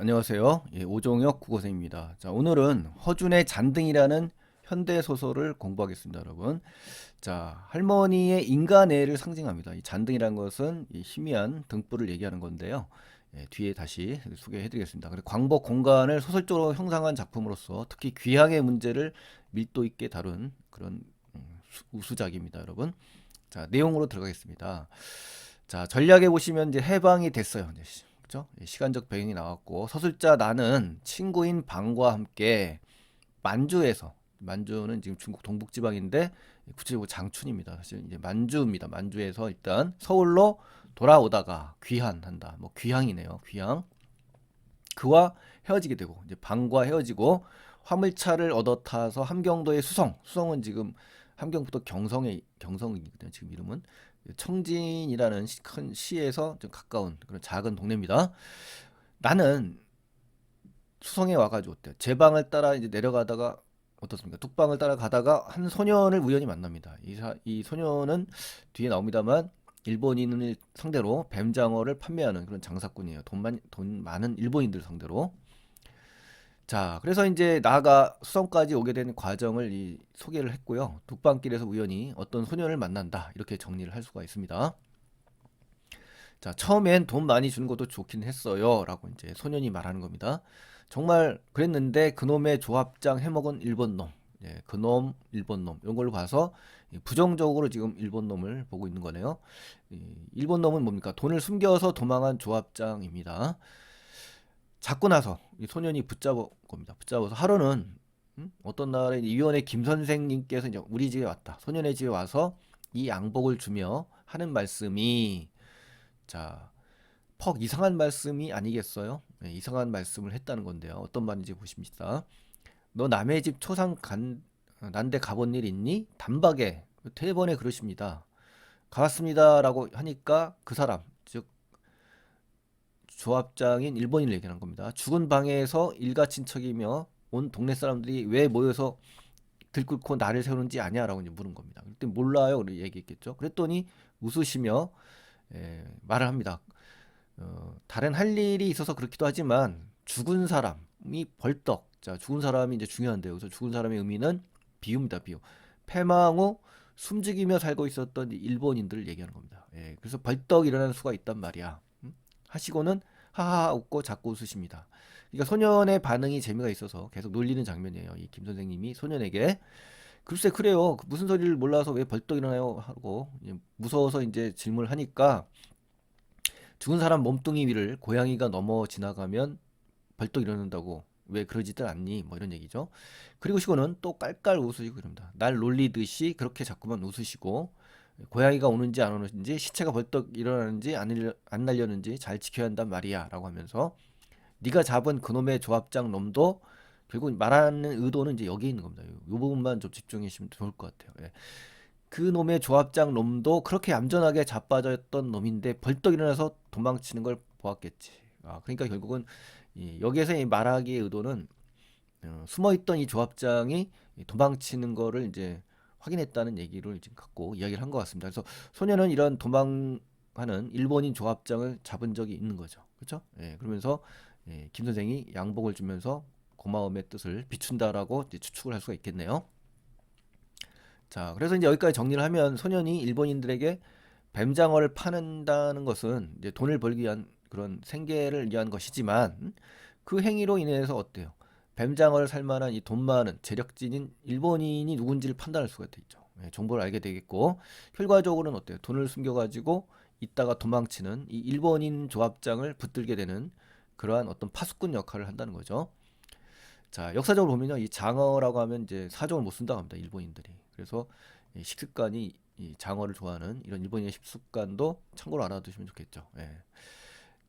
안녕하세요. 오종혁 국어생입니다. 자, 오늘은 허준의 잔등이라는 현대 소설을 공부하겠습니다, 여러분. 자, 할머니의 인간애를 상징합니다. 이 잔등이라는 것은 이 희미한 등불을 얘기하는 건데요. 뒤에 다시 소개해드리겠습니다. 그리고 광복 공간을 소설적으로 형상한 작품으로서 특히 귀향의 문제를 밀도 있게 다룬 그런 우수작입니다, 여러분. 자, 내용으로 들어가겠습니다. 자, 전략에 보시면 이제 해방이 됐어요. 이제 그죠? 시간적 배경이 나왔고 서술자 나는 친구인 방과 함께 만주는 지금 중국 동북지방인데 구체적으로 장춘입니다. 사실 이제 만주입니다. 만주에서 일단 서울로 돌아오다가 귀환한다. 뭐 귀향이네요. 귀향. 그와 헤어지게 되고 이제 방과 헤어지고 화물차를 얻어 타서 함경도의 수성은 지금 함경부터 경성이거든요. 지금 이름은 청진이라는 큰 시에서 좀 가까운 그런 작은 동네입니다. 나는 수성에 와가지고 어때요? 제 방을 따라 이제 내려가다가 어떻습니까? 뚝방을 따라 가다가 한 소년을 우연히 만납니다. 이 소년은 뒤에 나옵니다만 일본인을 상대로 뱀장어를 판매하는 그런 장사꾼이에요. 돈 많은 일본인들 상대로. 자, 그래서 이제 나가 수성까지 오게 된 과정을 소개를 했고요. 뚝방길에서 우연히 어떤 소년을 만난다. 이렇게 정리를 할 수가 있습니다. 자, 처음엔 돈 많이 주는 것도 좋긴 했어요. 라고 이제 소년이 말하는 겁니다. 정말 그랬는데 그놈의 조합장 해먹은 일본 놈. 그놈, 일본 놈. 이런 걸로 봐서 부정적으로 지금 일본 놈을 보고 있는 거네요. 일본 놈은 뭡니까? 돈을 숨겨서 도망한 조합장입니다. 잡고 나서 이 소년이 붙잡은 겁니다. 붙잡아서 하루는 어떤 날에 이 위원회 김 선생님께서 이제 우리 집에 왔다. 소년의 집에 와서 이 양복을 주며 하는 말씀이 자, 퍽 이상한 말씀이 아니겠어요? 이상한 말씀을 했다는 건데요. 어떤 말인지 보십니다. 너 남의 집 난데 가본 일 있니? 단박에 대번에 그러십니다. 가봤습니다라고 하니까 그 사람, 즉 조합장인 일본인을 얘기하는 겁니다. 죽은 방에서 일가 친척이며 온 동네 사람들이 왜 모여서 들끓고 나를 세우는지 아냐라고 이제 물은 겁니다. 그때 몰라요. 그렇게 얘기했겠죠. 그랬더니 웃으시며 말을 합니다. 다른 할 일이 있어서 그렇기도 하지만 죽은 사람이 벌떡 자 죽은 사람이 이제 중요한데요. 그래서 죽은 사람의 의미는 비유입니다. 비유. 패망 후 숨죽이며 살고 있었던 일본인들을 얘기하는 겁니다. 그래서 벌떡 일어나는 수가 있단 말이야. 하시고는 하하 웃고 자꾸 웃으십니다. 그러니까 소년의 반응이 재미가 있어서 계속 놀리는 장면이에요. 이 김 선생님이 소년에게 글쎄 그래요. 무슨 소리를 몰라서 왜 벌떡 일어나요? 하고 무서워서 이제 질문을 하니까 죽은 사람 몸뚱이 위를 고양이가 넘어 지나가면 벌떡 일어난다고 왜 그러지들 않니? 뭐 이런 얘기죠. 그리고시고는 또 깔깔 웃으시고 그럽니다. 날 놀리듯이 그렇게 자꾸만 웃으시고 고양이가 오는지 안 오는지 시체가 벌떡 일어나는지 안 날려는지 잘 지켜야 한단 말이야 라고 하면서 네가 잡은 그놈의 조합장 놈도 결국 말하는 의도는 이제 여기 있는 겁니다. 이 부분만 좀 집중해 주시면 좋을 것 같아요. 그 놈의 조합장 놈도 그렇게 얌전하게 자빠졌던 놈인데 벌떡 일어나서 도망치는 걸 보았겠지. 그러니까 결국은 여기에서 이 말하기의 의도는 숨어있던 이 조합장이 도망치는 거를 이제 확인했다는 얘기를 지금 갖고 이야기를 한 것 같습니다. 그래서 소녀는 이런 도망하는 일본인 조합장을 잡은 적이 있는 거죠. 그렇죠? 그러면서 김 선생이 양복을 주면서 고마움의 뜻을 비춘다라고 이제 추측을 할 수가 있겠네요. 자, 그래서 이제 여기까지 정리를 하면 소년이 일본인들에게 뱀장어를 파는다는 것은 이제 돈을 벌기 위한 그런 생계를 위한 것이지만 그 행위로 인해서 어때요? 뱀장어를 살 만한 이 돈 많은 재력진인 일본인이 누군지를 판단할 수가 있죠. 정보를 알게 되겠고 결과적으로는 어때요? 돈을 숨겨가지고 있다가 도망치는 이 일본인 조합장을 붙들게 되는 그러한 어떤 파수꾼 역할을 한다는 거죠. 자, 역사적으로 보면요, 이 장어라고 하면 이제 사정을 못 쓴다고 합니다, 일본인들이. 그래서 이 식습관이 이 장어를 좋아하는 이런 일본인의 식습관도 참고로 알아두시면 좋겠죠.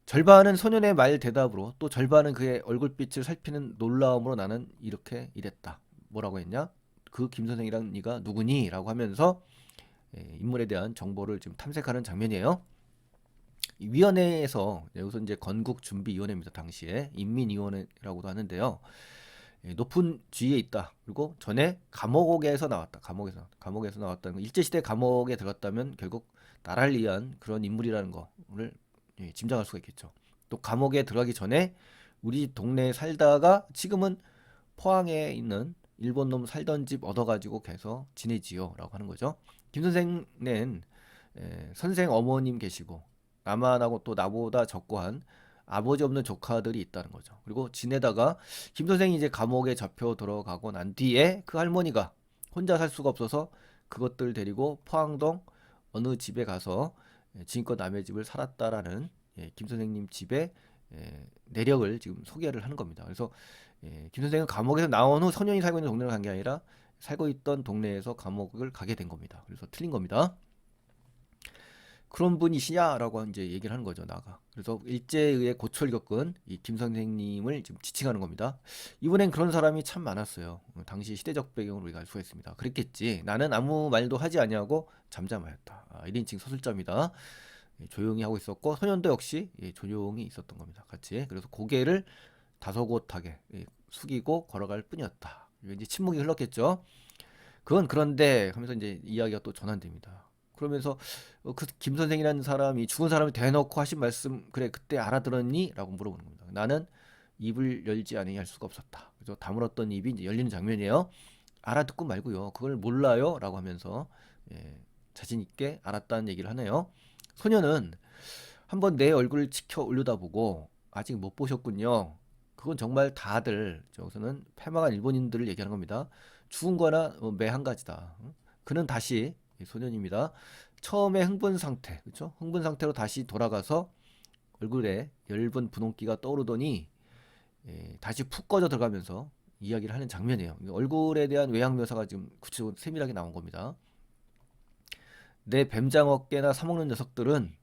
절반은 소년의 말 대답으로 또 절반은 그의 얼굴빛을 살피는 놀라움으로 나는 이렇게 이랬다. 뭐라고 했냐? 그 김 선생이랑 네가 누구니? 라고 하면서 인물에 대한 정보를 지금 탐색하는 장면이에요. 이 위원회에서 여기서 이제 건국준비위원회입니다. 당시에 인민위원회라고도 하는데요. 높은 지위에 있다. 그리고 전에 감옥에서 나왔다. 감옥에서 나왔다는 거. 일제시대 감옥에 들어갔다면 결국 나라를 위한 그런 인물이라는 거를 짐작할 수가 있겠죠. 또 감옥에 들어가기 전에 우리 동네에 살다가 지금은 포항에 있는 일본 놈 살던 집 얻어가지고 계속 지내지요라고 하는 거죠. 김 선생는 선생 어머님 계시고 나만하고 또 나보다 적고 한 아버지 없는 조카들이 있다는 거죠. 그리고 지내다가 김 선생이 이제 감옥에 잡혀 들어가고 난 뒤에 그 할머니가 혼자 살 수가 없어서 그것들 데리고 포항동 어느 집에 가서 지금껏 남의 집을 살았다라는 김 선생님 집의 내력을 지금 소개를 하는 겁니다. 그래서 김 선생은 감옥에서 나온 후 소년이 살고 있는 동네를 간 게 아니라 살고 있던 동네에서 감옥을 가게 된 겁니다. 그래서 틀린 겁니다. 그런 분이시냐라고 이제 얘기를 하는 거죠, 나가. 그래서 일제에 의해 고초를 겪은 이 김 선생님을 지금 지칭하는 겁니다. 이번엔 그런 사람이 참 많았어요. 당시 시대적 배경을 우리가 알 수가 있습니다. 그랬겠지. 나는 아무 말도 하지 아니하고 잠잠하였다. 1인칭 서술자입니다. 조용히 하고 있었고 소년도 역시 조용히 있었던 겁니다. 같이. 그래서 고개를 다소곳하게 숙이고 걸어갈 뿐이었다. 이제 침묵이 흘렀겠죠. 그건 그런데 하면서 이제 이야기가 또 전환됩니다. 그러면서 그 김 선생이라는 사람이 죽은 사람이 대놓고 하신 말씀 그래 그때 알아들었니? 라고 물어보는 겁니다. 나는 입을 열지 않으니 할 수가 없었다. 그래서 다물었던 입이 이제 열리는 장면이에요. 알아듣고 말고요. 그걸 몰라요? 라고 하면서 자신 있게 알았다는 얘기를 하네요. 소녀는 한번 내 얼굴을 치켜 올려다보고 아직 못 보셨군요. 그건 정말 다들 저기서는 패망한 일본인들을 얘기하는 겁니다. 죽은 거나 매 한 가지다. 그는 다시 소년입니다. 처음에 흥분 상태, 그렇죠? 흥분 상태로 다시 돌아가서 얼굴에 엷은 분홍기가 떠오르더니 다시 푹 꺼져 들어가면서 이야기를 하는 장면이에요. 얼굴에 대한 외양 묘사가 지금 구체적으로 세밀하게 나온 겁니다. 내 뱀장 어깨나 사먹는 녀석들은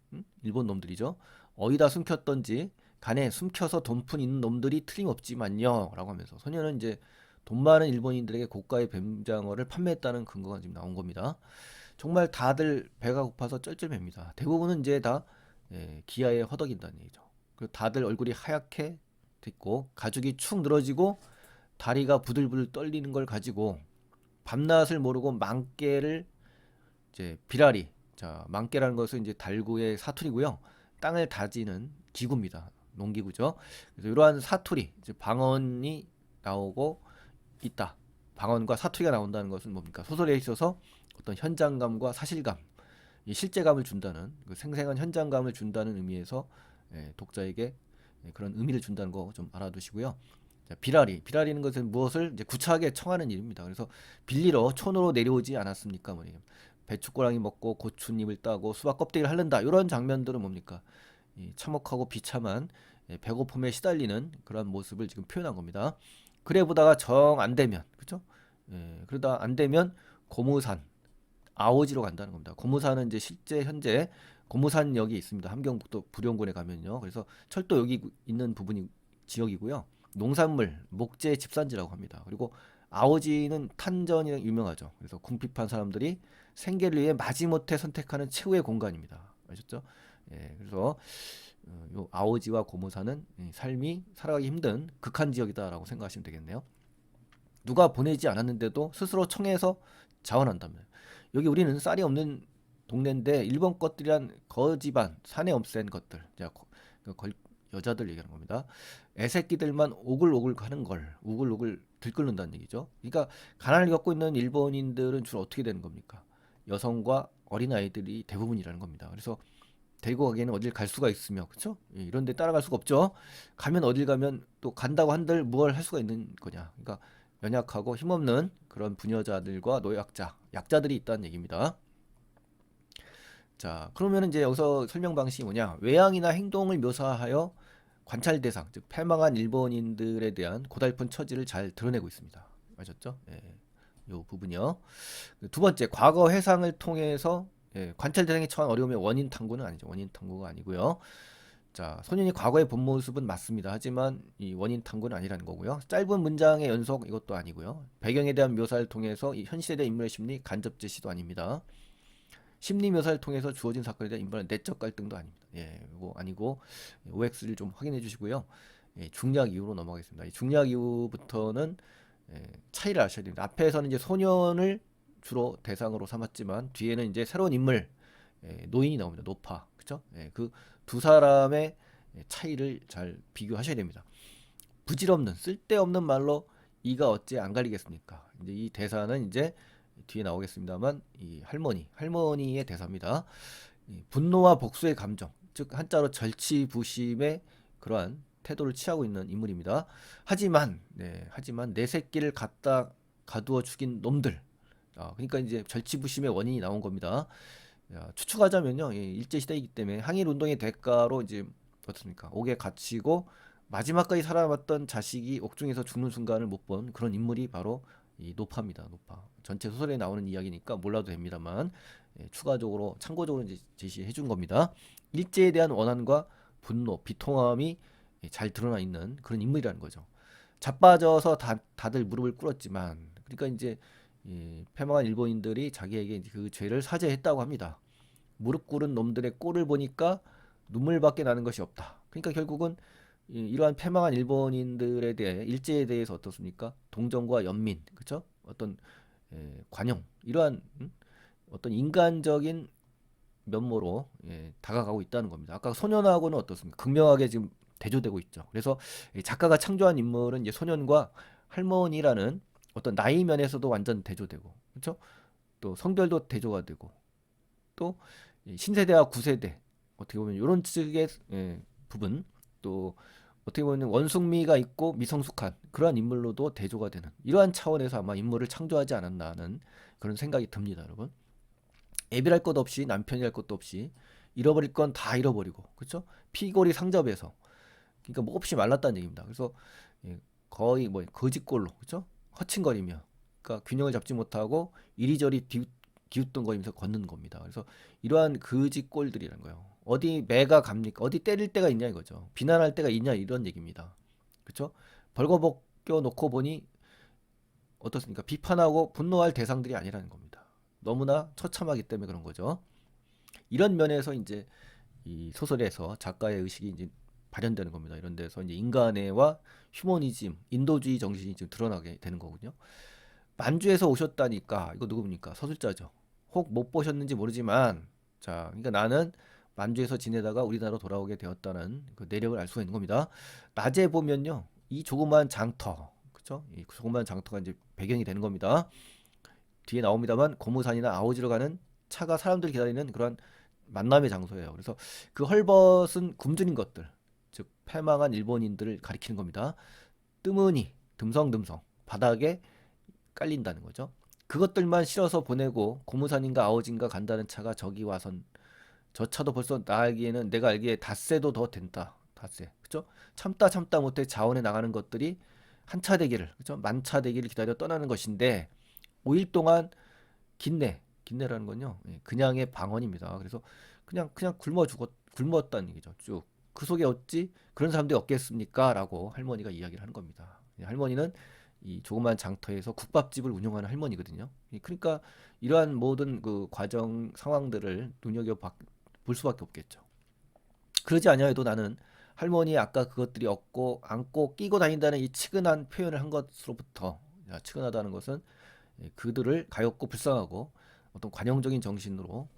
일본 놈들이죠. 어디다 숨겼던지 간에 숨겨서 돈푼 있는 놈들이 틀림없지만요. 라고 하면서 소녀는 이제 돈 많은 일본인들에게 고가의 뱀장어를 판매했다는 근거가 지금 나온 겁니다. 정말 다들 배가 고파서 쩔쩔맵니다. 대부분은 이제 다 기아에 허덕인다는 얘기죠. 그리고 다들 얼굴이 하얗게 됐고 가죽이 축 늘어지고 다리가 부들부들 떨리는 걸 가지고 밤낮을 모르고 망개를 이제 비라리. 자, 망개라는 것은 이제 달구의 사투리고요. 땅을 다지는 기구입니다. 농기구죠. 그래서 이러한 사투리, 이제 방언이 나오고 있다. 방언과 사투리가 나온다는 것은 뭡니까? 소설에 있어서 어떤 현장감과 사실감, 이 실제감을 준다는 그 생생한 현장감을 준다는 의미에서 독자에게 그런 의미를 준다는 거 좀 알아두시고요. 자, 비라리는 것은 무엇을 이제 구차하게 청하는 일입니다. 그래서 빌리러 촌으로 내려오지 않았습니까? 뭐 배추꼬랑이 먹고 고추잎을 따고 수박 껍데기를 핥는다. 이런 장면들은 뭡니까? 참혹하고 비참한 배고픔에 시달리는 그런 모습을 지금 표현한 겁니다. 그래 보다가 정 안 되면, 그죠? 그러다 안 되면 고무산, 아오지로 간다는 겁니다. 고무산은 이제 실제 현재 고무산역이 있습니다. 함경북도 부령군에 가면요. 그래서 철도 여기 있는 부분이 지역이고요. 농산물, 목재 집산지라고 합니다. 그리고 아오지는 탄전이 유명하죠. 그래서 궁핍한 사람들이 생계를 위해 마지못해 선택하는 최후의 공간입니다. 아셨죠? 그래서 요 아오지와 고무산은 삶이 살아가기 힘든 극한 지역이다라고 생각하시면 되겠네요. 누가 보내지 않았는데도 스스로 청해서 자원한다면 여기 우리는 쌀이 없는 동네인데 일본 것들이란 거지반 산에 없앤 것들 여자들 얘기하는 겁니다. 애새끼들만 오글오글 하는 걸 우글우글 들끓는다는 얘기죠. 그러니까 가난을 겪고 있는 일본인들은 주로 어떻게 되는 겁니까? 여성과 어린아이들이 대부분이라는 겁니다. 그래서 데리고 가기에는 어딜 갈 수가 있으며 그렇죠? 이런 데 따라갈 수가 없죠. 가면 어딜 가면 또 간다고 한들 무엇을 할 수가 있는 거냐. 그러니까 연약하고 힘없는 그런 부녀자들과 노약자, 약자들이 있다는 얘기입니다. 자, 그러면 이제 여기서 설명 방식이 뭐냐? 외양이나 행동을 묘사하여 관찰 대상, 즉 패망한 일본인들에 대한 고달픈 처지를 잘 드러내고 있습니다. 아셨죠? 요 부분이요. 두 번째, 과거 회상을 통해서 관찰 대상이 처한 어려움의 원인 탐구는 아니죠. 원인 탐구가 아니고요. 자, 소년이 과거의 본 모습은 맞습니다. 하지만 이 원인 탐구는 아니라는 거고요. 짧은 문장의 연속 이것도 아니고요. 배경에 대한 묘사를 통해서 이 현 시대 인물의 심리 간접 제시도 아닙니다. 심리 묘사를 통해서 주어진 사건에 대한 인물의 내적 갈등도 아닙니다. 이거 아니고 OX를 좀 확인해 주시고요. 중략 이후로 넘어가겠습니다. 이 중략 이후부터는 차이를 아셔야 됩니다. 앞에서는 이제 소년을 주로 대상으로 삼았지만 뒤에는 이제 새로운 인물 노인이 나옵니다. 노파 그쵸? 그 두 사람의 차이를 잘 비교하셔야 됩니다. 부질없는 쓸데없는 말로 이가 어찌 안 갈리겠습니까? 이제 이 대사는 이제 뒤에 나오겠습니다만 이 할머니의 대사입니다. 이 분노와 복수의 감정, 즉 한자로 절치부심의 그러한 태도를 취하고 있는 인물입니다. 하지만 내 새끼를 갖다 가두어 죽인 놈들. 그러니까 이제 절치부심의 원인이 나온 겁니다. 추측하자면요, 일제 시대이기 때문에 항일 운동의 대가로 이제 어떻습니까? 옥에 갇히고 마지막까지 살아남았던 자식이 옥중에서 죽는 순간을 못 본 그런 인물이 바로 이 노파입니다. 노파. 전체 소설에 나오는 이야기니까 몰라도 됩니다만 추가적으로 참고적으로 이제 제시해 준 겁니다. 일제에 대한 원한과 분노, 비통함이 잘 드러나 있는 그런 인물이라는 거죠. 자빠져서 다들 무릎을 꿇었지만 그러니까 이제 패망한 일본인들이 자기에게 이제 그 죄를 사죄했다고 합니다. 무릎 꿇은 놈들의 꼴을 보니까 눈물밖에 나는 것이 없다. 그러니까 결국은 이러한 패망한 일본인들에 대해 일제에 대해서 어떻습니까? 동정과 연민, 그렇죠? 어떤 관용 이러한 어떤 인간적인 면모로 다가가고 있다는 겁니다. 아까 소년하고는 어떻습니까? 극명하게 지금 대조되고 있죠. 그래서 작가가 창조한 인물은 이제 소년과 할머니라는 어떤 나이 면에서도 완전 대조되고, 그렇죠? 또 성별도 대조가 되고, 또 신세대와 구세대 어떻게 보면 이런 측의 부분, 또 어떻게 보면 원숭미가 있고 미성숙한 그러한 인물로도 대조가 되는 이러한 차원에서 아마 인물을 창조하지 않았나 하는 그런 생각이 듭니다, 여러분. 애비할 것 없이 남편이 할 것도 없이 잃어버릴 건 다 잃어버리고, 그렇죠? 피골이 상접해서 그러니까 뭐 없이 말랐다는 얘기입니다. 그래서 거의 뭐 거짓골로, 그렇죠? 허칭거리며 그러니까 균형을 잡지 못하고 이리저리 기웃동거리면서 걷는 겁니다. 그래서 이러한 거짓골들이라는 거예요. 어디 매가 갑니까? 어디 때릴 때가 있냐 이거죠. 비난할 때가 있냐 이런 얘기입니다. 그렇죠? 벌거벗겨 놓고 보니 어떻습니까? 비판하고 분노할 대상들이 아니라는 겁니다. 너무나 처참하기 때문에 그런 거죠. 이런 면에서 이제 이 소설에서 작가의 의식이 이제 발현되는 겁니다. 이런 데서 이제 인간애와 휴머니즘, 인도주의 정신이 지금 드러나게 되는 거군요. 만주에서 오셨다니까 이거 누굽니까? 서술자죠. 혹 못 보셨는지 모르지만 자, 그러니까 나는 만주에서 지내다가 우리나라로 돌아오게 되었다는 그 내력을 알 수가 있는 겁니다. 낮에 보면요, 이 조그만 장터, 그렇죠? 이 조그만 장터가 이제 배경이 되는 겁니다. 뒤에 나옵니다만 고무산이나 아오지로 가는 차가 사람들 기다리는 그런 만남의 장소예요. 그래서 그 헐벗은 굶주린 것들, 즉 패망한 일본인들을 가리키는 겁니다. 뜨문이 듬성듬성 바닥에 깔린다는 거죠. 그것들만 실어서 보내고 고무산인가 아오진가 간다는 차가 저기 와선 저 차도 벌써 나에게는 내가 알기에 닷새도 더 된다. 닷새. 그죠? 참다 못해 자원에 나가는 것들이 한차 대기를, 그죠? 만차 대기를 기다려 떠나는 것인데 5일 동안 긴내라는 건요. 그냥의 방언입니다. 그래서 그냥 굶었다는 얘기죠. 쭉. 그 속에 어찌 그런 사람들이 없겠습니까? 라고 할머니가 이야기를 하는 겁니다. 할머니는 이 조그만 장터에서 국밥집을 운영하는 할머니거든요. 그러니까 이러한 모든 그 과정 상황들을 볼 수밖에 없겠죠. 그러지 아니하여도 나는 할머니의 아까 그것들이 없고 안고 끼고 다닌다는 이 치근한 표현을 한 것으로부터, 치근하다는 것은 그들을 가엾고 불쌍하고 어떤 관용적인 정신으로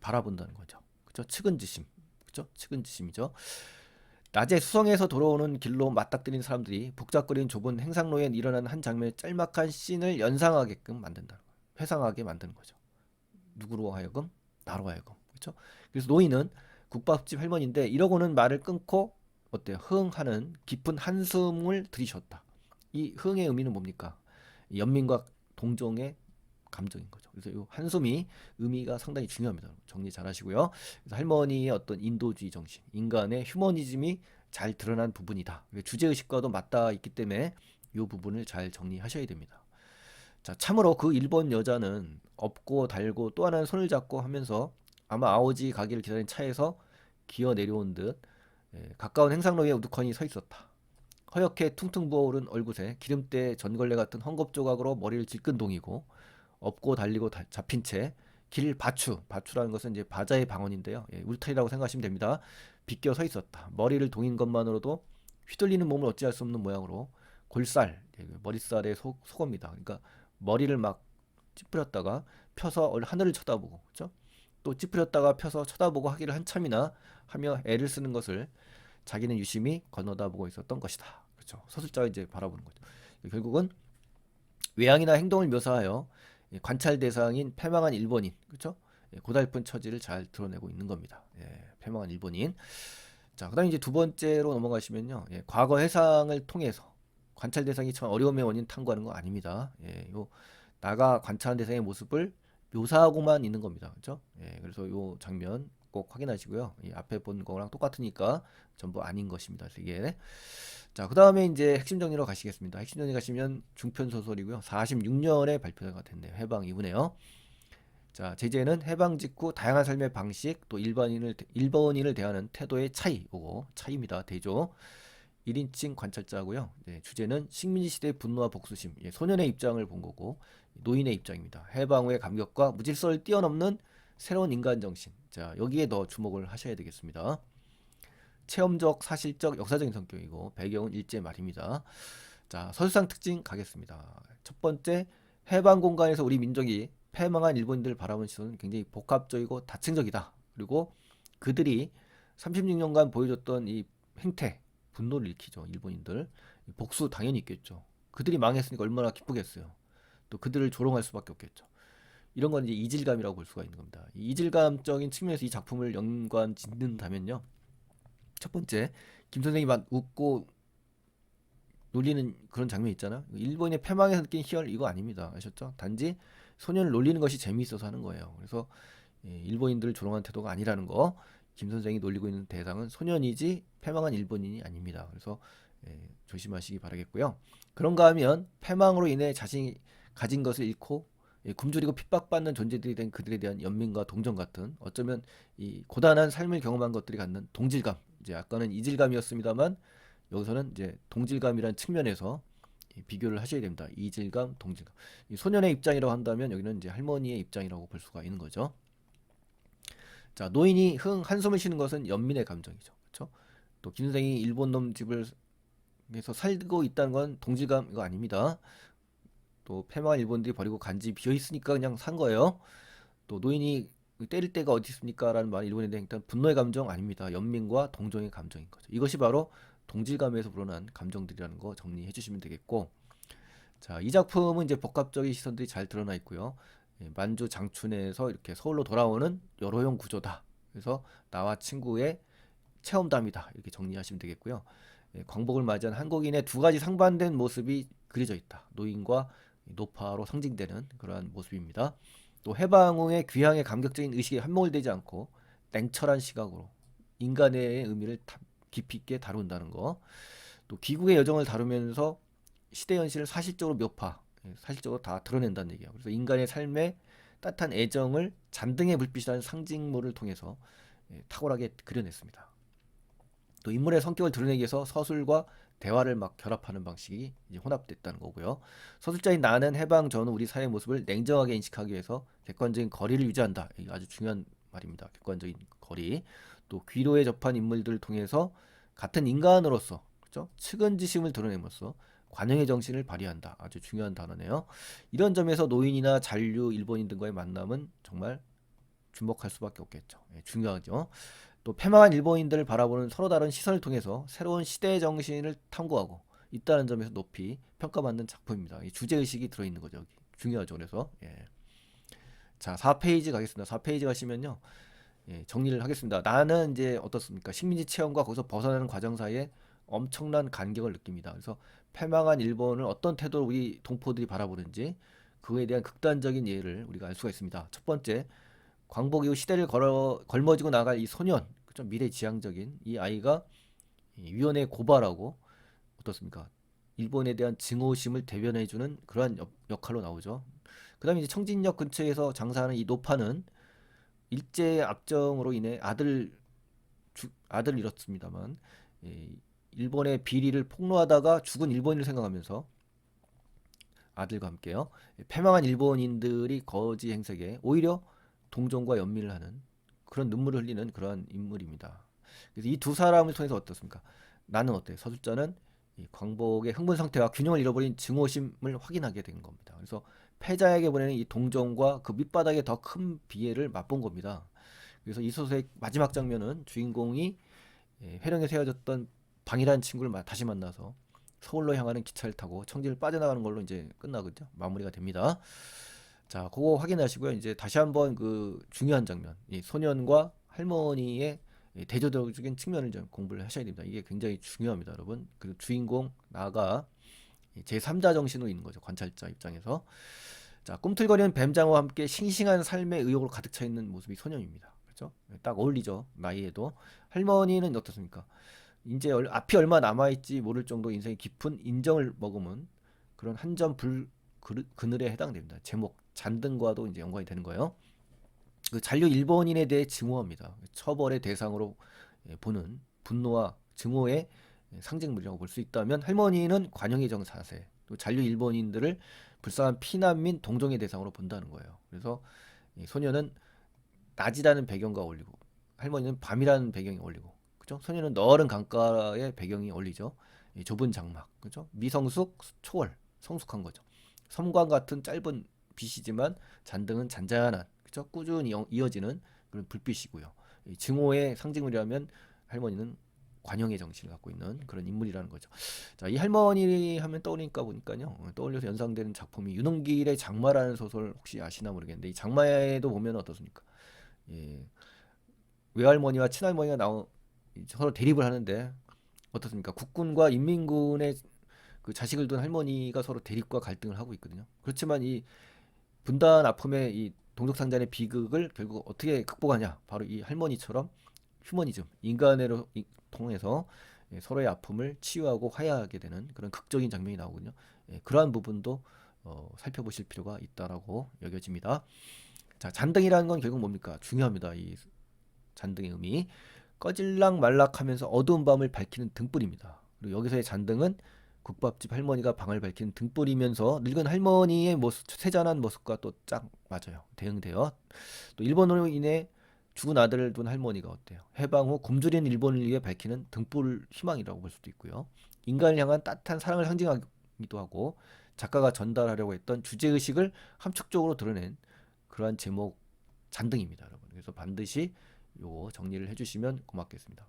바라본다는 거죠. 그죠? 측은지심. 그죠? 측은지심이죠. 낮에 수성에서 돌아오는 길로 맞닥뜨린 사람들이 복잡거리는 좁은 행상로에 일어나는 한 장면의 짤막한 씬을 연상하게끔 만든다는 거예요. 회상하게 만드는 거죠. 누구로 하여금? 나로 하여금. 그렇죠? 그래서 노인은 국밥집 할머니인데 이러고는 말을 끊고 어때요? 흥하는 깊은 한숨을 들이셨다. 이 흥의 의미는 뭡니까? 연민과 동정의 감정인 거죠. 그래서 이 한숨이 의미가 상당히 중요합니다. 정리 잘 하시고요. 그래서 할머니의 어떤 인도주의 정신, 인간의 휴머니즘이 잘 드러난 부분이다. 주제의식과도 맞닿아 있기 때문에 이 부분을 잘 정리하셔야 됩니다. 자, 참으로 그 일본 여자는 업고 달고 또 하나는 손을 잡고 하면서 아마 아오지 가기를 기다린 차에서 기어 내려온 듯 가까운 행상로 위에 우두커니 서 있었다. 허옇게 퉁퉁 부어오른 얼굴에 기름때 전걸레 같은 헝겊 조각으로 머리를 질끈동이고 업고 달리고 잡힌 채 길 바추라는 것은 이제 바자의 방언인데요. 울타리라고 생각하시면 됩니다. 비껴 서 있었다. 머리를 동인 것만으로도 휘둘리는 몸을 어찌할 수 없는 모양으로 골살, 머릿살의 속어입니다. 그러니까 머리를 막 찌푸렸다가 펴서 하늘을 쳐다보고, 그렇죠? 또 찌푸렸다가 펴서 쳐다보고 하기를 한참이나 하며 애를 쓰는 것을 자기는 유심히 건너다보고 있었던 것이다. 그렇죠. 서술자가 이제 바라보는 거죠. 결국은 외향이나 행동을 묘사하여 관찰 대상인 패망한 일본인, 그렇죠? 고달픈 처지를 잘 드러내고 있는 겁니다. 패망한 일본인. 자, 그다음에 이제 두 번째로 넘어가시면요, 과거 해상을 통해서 관찰 대상이 참 어려움의 원인 탐구하는 거 아닙니다. 요 나가 관찰한 대상의 모습을 묘사하고만 있는 겁니다. 그렇죠? 그래서 요 장면 꼭 확인하시고요. 이 앞에 본 거랑 똑같으니까 전부 아닌 것입니다. 그래서 이게 자, 그다음에 이제 핵심 정리로 가시겠습니다. 핵심 정리 가시면 중편 소설이고요. 46년에 발표가 됐네요. 해방 이후네요. 자, 제재는 해방 직후 다양한 삶의 방식, 또 일본인을 대하는 태도의 차이, 요거 차이입니다. 대조. 1인칭 관찰자고요. 주제는 식민지 시대의 분노와 복수심, 소년의 입장을 본 거고 노인의 입장입니다. 해방 후의 감격과 무질서를 뛰어넘는 새로운 인간 정신. 자, 여기에 더 주목을 하셔야 되겠습니다. 체험적, 사실적, 역사적인 성격이고 배경은 일제 말입니다. 자, 서술상 특징 가겠습니다. 첫 번째, 해방 공간에서 우리 민족이 패망한 일본인들을 바라보는 시선은 굉장히 복합적이고 다층적이다. 그리고 그들이 36년간 보여줬던 이 행태, 분노를 일으키죠. 일본인들. 복수 당연히 있겠죠. 그들이 망했으니까 얼마나 기쁘겠어요. 또 그들을 조롱할 수밖에 없겠죠. 이런 건 이제 이질감이라고 볼 수가 있는 겁니다. 이 이질감적인 측면에서 이 작품을 연관 짓는다면요. 첫 번째, 김 선생이 막 웃고 놀리는 그런 장면 있잖아. 일본의 패망에서 느낀 희열 이거 아닙니다. 아셨죠? 단지 소년을 놀리는 것이 재미있어서 하는 거예요. 그래서 일본인들을 조롱한 태도가 아니라는 거. 김 선생이 놀리고 있는 대상은 소년이지 패망한 일본인이 아닙니다. 그래서 조심하시기 바라겠고요. 그런가 하면 패망으로 인해 자신이 가진 것을 잃고 굶주리고 핍박받는 존재들이 된 그들에 대한 연민과 동정 같은 어쩌면 이 고단한 삶을 경험한 것들이 갖는 동질감, 이제 아까는 이질감이었습니다만 여기서는 이제 동질감이라는 측면에서 비교를 하셔야 됩니다. 이질감, 동질감. 이 소년의 입장이라고 한다면 여기는 이제 할머니의 입장이라고 볼 수가 있는 거죠. 자, 노인이 한숨을 쉬는 것은 연민의 감정이죠. 그렇죠? 또 김선생이 일본 놈 집을 에서 살고 있다는 건 동질감 이거 아닙니다. 또 패망한 일본들이 버리고 간지 비어 있으니까 그냥 산 거예요. 또 노인이 때릴 때가 어디 있습니까? 라는 말 일본에 대한 분노의 감정 아닙니다. 연민과 동정의 감정인 거죠. 이것이 바로 동질감에서 불어난 감정들이라는 거 정리해 주시면 되겠고, 자, 이 작품은 이제 복합적인 시선들이 잘 드러나 있고요. 만주 장춘에서 이렇게 서울로 돌아오는 여로용 구조다. 그래서 나와 친구의 체험담이다. 이렇게 정리하시면 되겠고요. 광복을 맞이한 한국인의 두 가지 상반된 모습이 그려져 있다. 노인과 노파로 상징되는 그러한 모습입니다. 또 해방 후의 귀향의 감격적인 의식에 한몫을 되지 않고 냉철한 시각으로 인간의 의미를 깊이 있게 다룬다는 거. 또 귀국의 여정을 다루면서 시대 현실을 사실적으로 사실적으로 다 드러낸다는 얘기예요. 그래서 인간의 삶에 따뜻한 애정을 잔등의 불빛이라는 상징물을 통해서 탁월하게 그려냈습니다. 또 인물의 성격을 드러내기 위해서 서술과 대화를 막 결합하는 방식이 이제 혼합됐다는 거고요. 서술자인 나는 해방 전후 우리 사회의 모습을 냉정하게 인식하기 위해서 객관적인 거리를 유지한다. 이게 아주 중요한 말입니다. 객관적인 거리. 또 귀로에 접한 인물들을 통해서 같은 인간으로서 그렇죠? 측은지심을 드러내면서 관용의 정신을 발휘한다. 아주 중요한 단어네요. 이런 점에서 노인이나 잔류 일본인 등과의 만남은 정말 주목할 수밖에 없겠죠. 중요하죠. 또 패망한 일본인들을 바라보는 서로 다른 시선을 통해서 새로운 시대의 정신을 탐구하고 있다는 점에서 높이 평가받는 작품입니다. 주제의식이 들어있는 거죠. 여기. 중요하죠. 그래서 자, 4페이지 가겠습니다. 4페이지 가시면요. 정리를 하겠습니다. 나는 이제 어떻습니까? 식민지 체험과 거기서 벗어나는 과정 사이에 엄청난 간격을 느낍니다. 그래서 패망한 일본을 어떤 태도로 우리 동포들이 바라보는지 그에 대한 극단적인 예를 우리가 알 수가 있습니다. 첫 번째, 광복 이후 시대를 걸머지고 나갈 이 소년, 그죠? 미래지향적인 이 아이가 위원회에 고발하고 어떻습니까? 일본에 대한 증오심을 대변해주는 그러한 역할로 나오죠. 그 다음에 이제 청진역 근처에서 장사하는 이 노파는 일제 압정으로 인해 아들을 잃었습니다만 일본의 비리를 폭로하다가 죽은 일본인을 생각하면서 아들과 함께요. 패망한 일본인들이 거지 행색에 오히려 동정과 연민을 하는 그런 눈물을 흘리는 그러한 인물입니다. 그래서 이 두 사람을 통해서 어떻습니까? 나는 어때? 서술자는 이 광복의 흥분 상태와 균형을 잃어버린 증오심을 확인하게 된 겁니다. 그래서 패자에게 보내는 이 동정과 그 밑바닥의 더 큰 비애를 맛본 겁니다. 그래서 이 소설의 마지막 장면은 주인공이 회령에서 헤어졌던 방이라는 친구를 다시 만나서 서울로 향하는 기차를 타고 청진을 빠져나가는 걸로 이제 끝나거든요. 마무리가 됩니다. 자, 그거 확인하시고요. 이제 다시 한번 그 중요한 장면, 이 소년과 할머니의 이 대조적인 측면을 좀 공부를 하셔야 됩니다. 이게 굉장히 중요합니다, 여러분. 그 주인공 나가 제3자 정신으로 있는 거죠. 관찰자 입장에서. 자, 꿈틀거리는 뱀장어와 함께 싱싱한 삶의 의욕으로 가득 차 있는 모습이 소년입니다. 그렇죠? 딱 어울리죠. 나이에도. 할머니는 어떻습니까? 이제 앞이 얼마 남아있지 모를 정도 인생의 깊은 인정을 머금은 그런 한 점 불 그늘에 해당됩니다. 제목 잔등과도 이제 연관이 되는 거예요. 그 잔류 일본인에 대해 증오합니다. 처벌의 대상으로 보는 분노와 증오의 상징물이라고 볼 수 있다면, 할머니는 관용의 정사세, 또 잔류 일본인들을 불쌍한 피난민 동정의 대상으로 본다는 거예요. 그래서 이 소녀는 낮이라는 배경과 어울리고, 할머니는 밤이라는 배경이 어울리고, 그죠? 소녀는 너른 강가의 배경이 어울리죠. 이 좁은 장막, 그죠? 미성숙, 초월, 성숙한 거죠. 섬과 같은 짧은 빛이지만 잔등은 잔잔한, 그죠? 꾸준히 이어지는 그런 불빛이고요. 이 증오의 상징물이라면 할머니는 관용의 정신을 갖고 있는 그런 인물이라는 거죠. 자, 이 할머니 하면 떠오르니까 보니까요. 떠올려서 연상되는 작품이 윤홍길의 장마라는 소설, 혹시 아시나 모르겠는데, 이 장마에도 보면 어떻습니까? 예, 외할머니와 친할머니가 서로 대립을 하는데 어떻습니까? 국군과 인민군의 그 자식을 둔 할머니가 서로 대립과 갈등을 하고 있거든요. 그렇지만 이 분단 아픔의 이 동족상잔의 비극을 결국 어떻게 극복하냐? 바로 이 할머니처럼 휴머니즘, 인간애로 통해서 서로의 아픔을 치유하고 화해하게 되는 그런 극적인 장면이 나오거든요. 그러한 부분도 살펴보실 필요가 있다라고 여겨집니다. 자, 잔등이라는 건 결국 뭡니까? 중요합니다. 이 잔등의 의미. 꺼질락 말락하면서 어두운 밤을 밝히는 등불입니다. 그리고 여기서의 잔등은 국밥집 할머니가 방을 밝히는 등불이면서 늙은 할머니의 모습, 세잔한 모습과 또 짝 맞아요. 대응돼요. 또 일본으로 인해 죽은 아들을 둔 할머니가 어때요? 해방 후 굶주린 일본을 위해 밝히는 등불 희망이라고 볼 수도 있고요. 인간을 향한 따뜻한 사랑을 상징하기도 하고, 작가가 전달하려고 했던 주제의식을 함축적으로 드러낸 그러한 제목 잔등입니다, 여러분. 그래서 반드시 요거 정리를 해주시면 고맙겠습니다.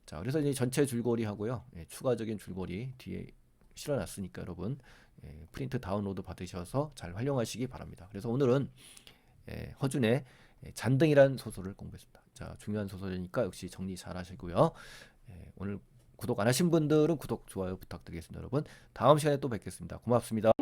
자, 그래서 이제 전체 줄거리 하고요. 추가적인 줄거리 뒤에 실어놨으니까 여러분 프린트 다운로드 받으셔서 잘 활용하시기 바랍니다. 그래서 오늘은 허준의 잔등이라는 소설을 공부했습니다. 자, 중요한 소설이니까 역시 정리 잘 하시고요. 오늘 구독 안 하신 분들은 구독, 좋아요 부탁드리겠습니다. 여러분, 다음 시간에 또 뵙겠습니다. 고맙습니다.